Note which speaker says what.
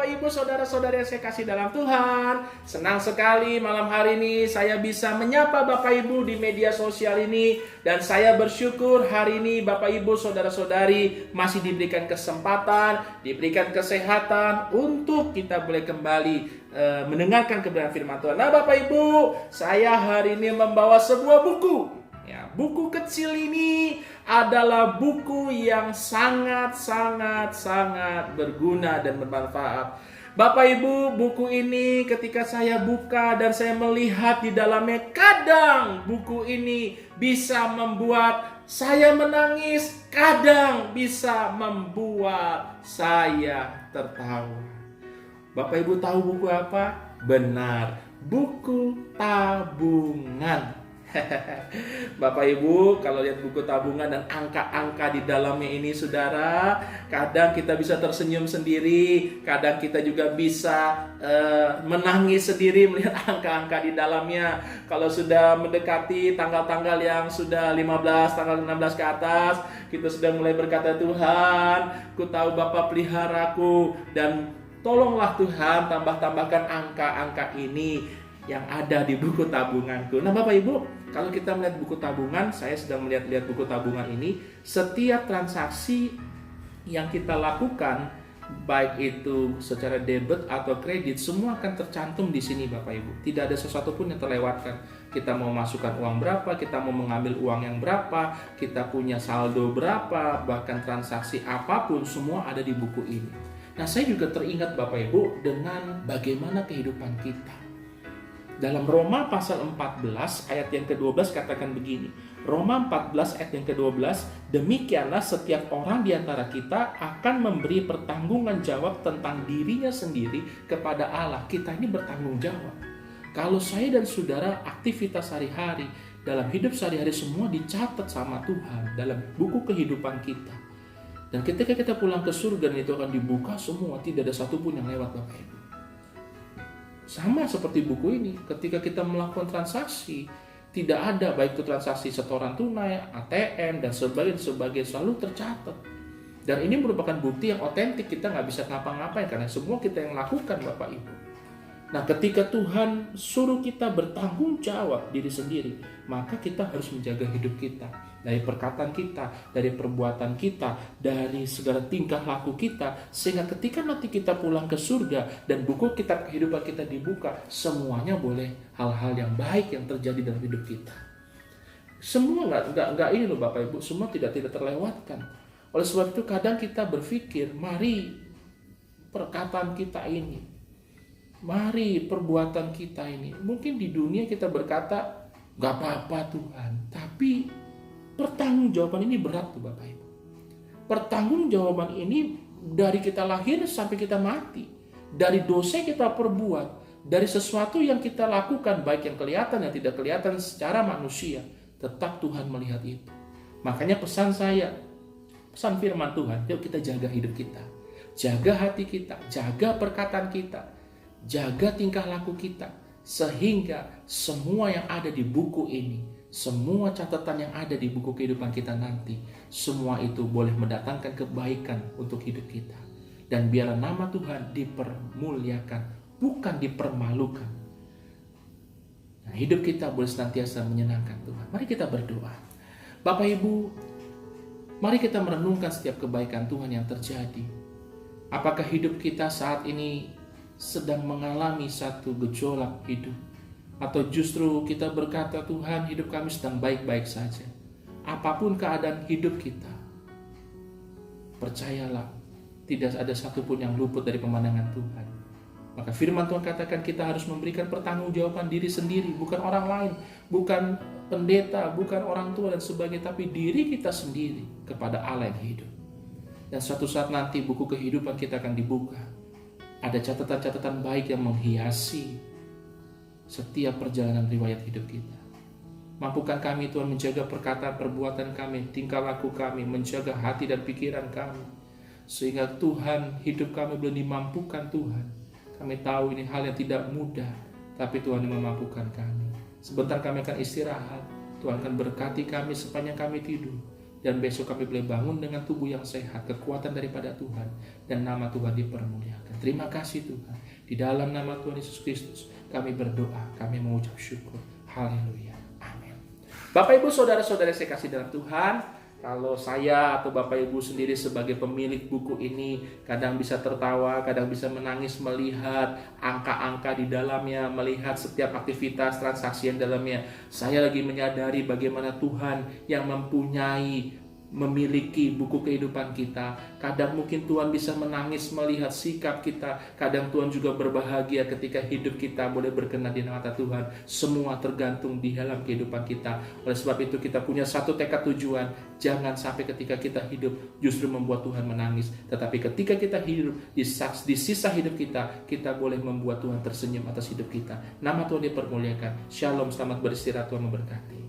Speaker 1: Bapak Ibu Saudara-saudari yang saya kasih dalam Tuhan. Senang sekali malam hari ini saya bisa menyapa Bapak Ibu di media sosial ini. Dan saya bersyukur hari ini Bapak Ibu Saudara-saudari masih diberikan kesempatan, diberikan kesehatan untuk kita boleh kembali mendengarkan kebenaran firman Tuhan. Nah Bapak Ibu, saya hari ini membawa sebuah buku. Ya, buku kecil ini adalah buku yang sangat berguna dan bermanfaat. Bapak Ibu, buku ini ketika saya buka dan saya melihat di dalamnya, kadang buku ini bisa membuat saya menangis, kadang bisa membuat saya tertawa. Bapak Ibu tahu buku apa? Benar, buku tabungan. Bapak Ibu, kalau lihat buku tabungan dan angka-angka di dalamnya ini saudara, kadang kita bisa tersenyum sendiri, kadang kita juga bisa menangis sendiri melihat angka-angka di dalamnya. Kalau sudah mendekati tanggal-tanggal yang sudah 15, tanggal 16 ke atas, kita sudah mulai berkata, Tuhan, ku tahu Bapa peliharaku, dan tolonglah Tuhan tambah-tambahkan angka-angka ini yang ada di buku tabunganku. Nah Bapak Ibu, kalau kita melihat buku tabungan, saya sedang melihat buku tabungan ini, setiap transaksi yang kita lakukan, baik itu secara debit atau kredit, semua akan tercantum di sini Bapak Ibu. Tidak ada sesuatu pun yang terlewatkan. Kita mau masukkan uang berapa, kita mau mengambil uang yang berapa, kita punya saldo berapa, bahkan transaksi apapun, semua ada di buku ini. Nah saya juga teringat Bapak Ibu dengan bagaimana kehidupan kita. Dalam Roma pasal 14 ayat yang ke-12 katakan begini. Roma 14 ayat yang ke-12, demikianlah setiap orang di antara kita akan memberi pertanggungan jawab tentang dirinya sendiri kepada Allah. Kita ini bertanggung jawab. Kalau saya dan saudara aktivitas sehari-hari, dalam hidup sehari-hari semua dicatat sama Tuhan dalam buku kehidupan kita. Dan ketika kita pulang ke surga itu akan dibuka semua, tidak ada satupun yang lewat Bapak Ibu. Sama seperti buku ini, ketika kita melakukan transaksi, tidak ada baik itu transaksi setoran tunai, ATM, dan sebagainya selalu tercatat. Dan ini merupakan bukti yang otentik, kita nggak bisa ngapa-ngapain, karena semua kita yang lakukan Bapak Ibu. Nah ketika Tuhan suruh kita bertanggung jawab diri sendiri, maka kita harus menjaga hidup kita. Dari perkataan kita, dari perbuatan kita, dari segala tingkah laku kita, sehingga ketika nanti kita pulang ke surga dan buku kitab kehidupan kita dibuka, semuanya boleh hal-hal yang baik yang terjadi dalam hidup kita. Semua nggak ini loh Bapak Ibu, semua tidak terlewatkan. Oleh sebab itu kadang kita berpikir, mari perkataan kita ini, mari perbuatan kita ini, mungkin di dunia kita berkata nggak apa-apa Tuhan, tapi pertanggungjawaban ini berat tuh Bapak Ibu. Pertanggungjawaban ini dari kita lahir sampai kita mati. Dari dosa yang kita perbuat, dari sesuatu yang kita lakukan, baik yang kelihatan yang tidak kelihatan secara manusia, tetap Tuhan melihat itu. Makanya pesan saya, pesan firman Tuhan, yuk kita jaga hidup kita. Jaga hati kita, jaga perkataan kita, jaga tingkah laku kita, sehingga semua yang ada di buku ini, semua catatan yang ada di buku kehidupan kita nanti, semua itu boleh mendatangkan kebaikan untuk hidup kita. Dan biarlah nama Tuhan dipermuliakan, bukan dipermalukan. Nah, hidup kita boleh senantiasa menyenangkan Tuhan. Mari kita berdoa. Bapak Ibu, mari kita merenungkan setiap kebaikan Tuhan yang terjadi. Apakah hidup kita saat ini sedang mengalami satu gejolak hidup? Atau justru kita berkata, Tuhan, hidup kami sedang baik-baik saja. Apapun keadaan hidup kita, percayalah, tidak ada satupun yang luput dari pemandangan Tuhan. Maka firman Tuhan katakan kita harus memberikan pertanggungjawaban diri sendiri, bukan orang lain, bukan pendeta, bukan orang tua dan sebagainya, tapi diri kita sendiri kepada Allah yang hidup. Dan suatu saat nanti buku kehidupan kita akan dibuka. Ada catatan-catatan baik yang menghiasi setiap perjalanan riwayat hidup kita. Mampukan kami Tuhan menjaga perkataan perbuatan kami, tingkah laku kami, menjaga hati dan pikiran kami, sehingga Tuhan hidup kami boleh dimampukan Tuhan. Kami tahu ini hal yang tidak mudah, tapi Tuhan yang memampukan kami. Sebentar kami akan istirahat, Tuhan akan berkati kami sepanjang kami tidur. Dan besok kami boleh bangun dengan tubuh yang sehat, kekuatan daripada Tuhan, dan nama Tuhan dipermuliakan. Terima kasih Tuhan. Di dalam nama Tuhan Yesus Kristus kami berdoa, kami mengucap syukur. Haleluya. Amin. Bapak Ibu saudara-saudara saya kasih dalam Tuhan, kalau saya atau Bapak Ibu sendiri sebagai pemilik buku ini kadang bisa tertawa, kadang bisa menangis melihat angka-angka di dalamnya, melihat setiap aktivitas transaksi yang dalamnya. Saya lagi menyadari bagaimana Tuhan yang memiliki buku kehidupan kita. Kadang mungkin Tuhan bisa menangis melihat sikap kita. Kadang Tuhan juga berbahagia ketika hidup kita boleh berkenan di mata Tuhan. Semua tergantung di dalam kehidupan kita. Oleh sebab itu kita punya satu tekad tujuan. Jangan sampai ketika kita hidup justru membuat Tuhan menangis. Tetapi ketika kita hidup di sisa hidup kita, kita boleh membuat Tuhan tersenyum atas hidup kita. Nama Tuhan dipermuliakan. Shalom, selamat beristirahat, Tuhan memberkati.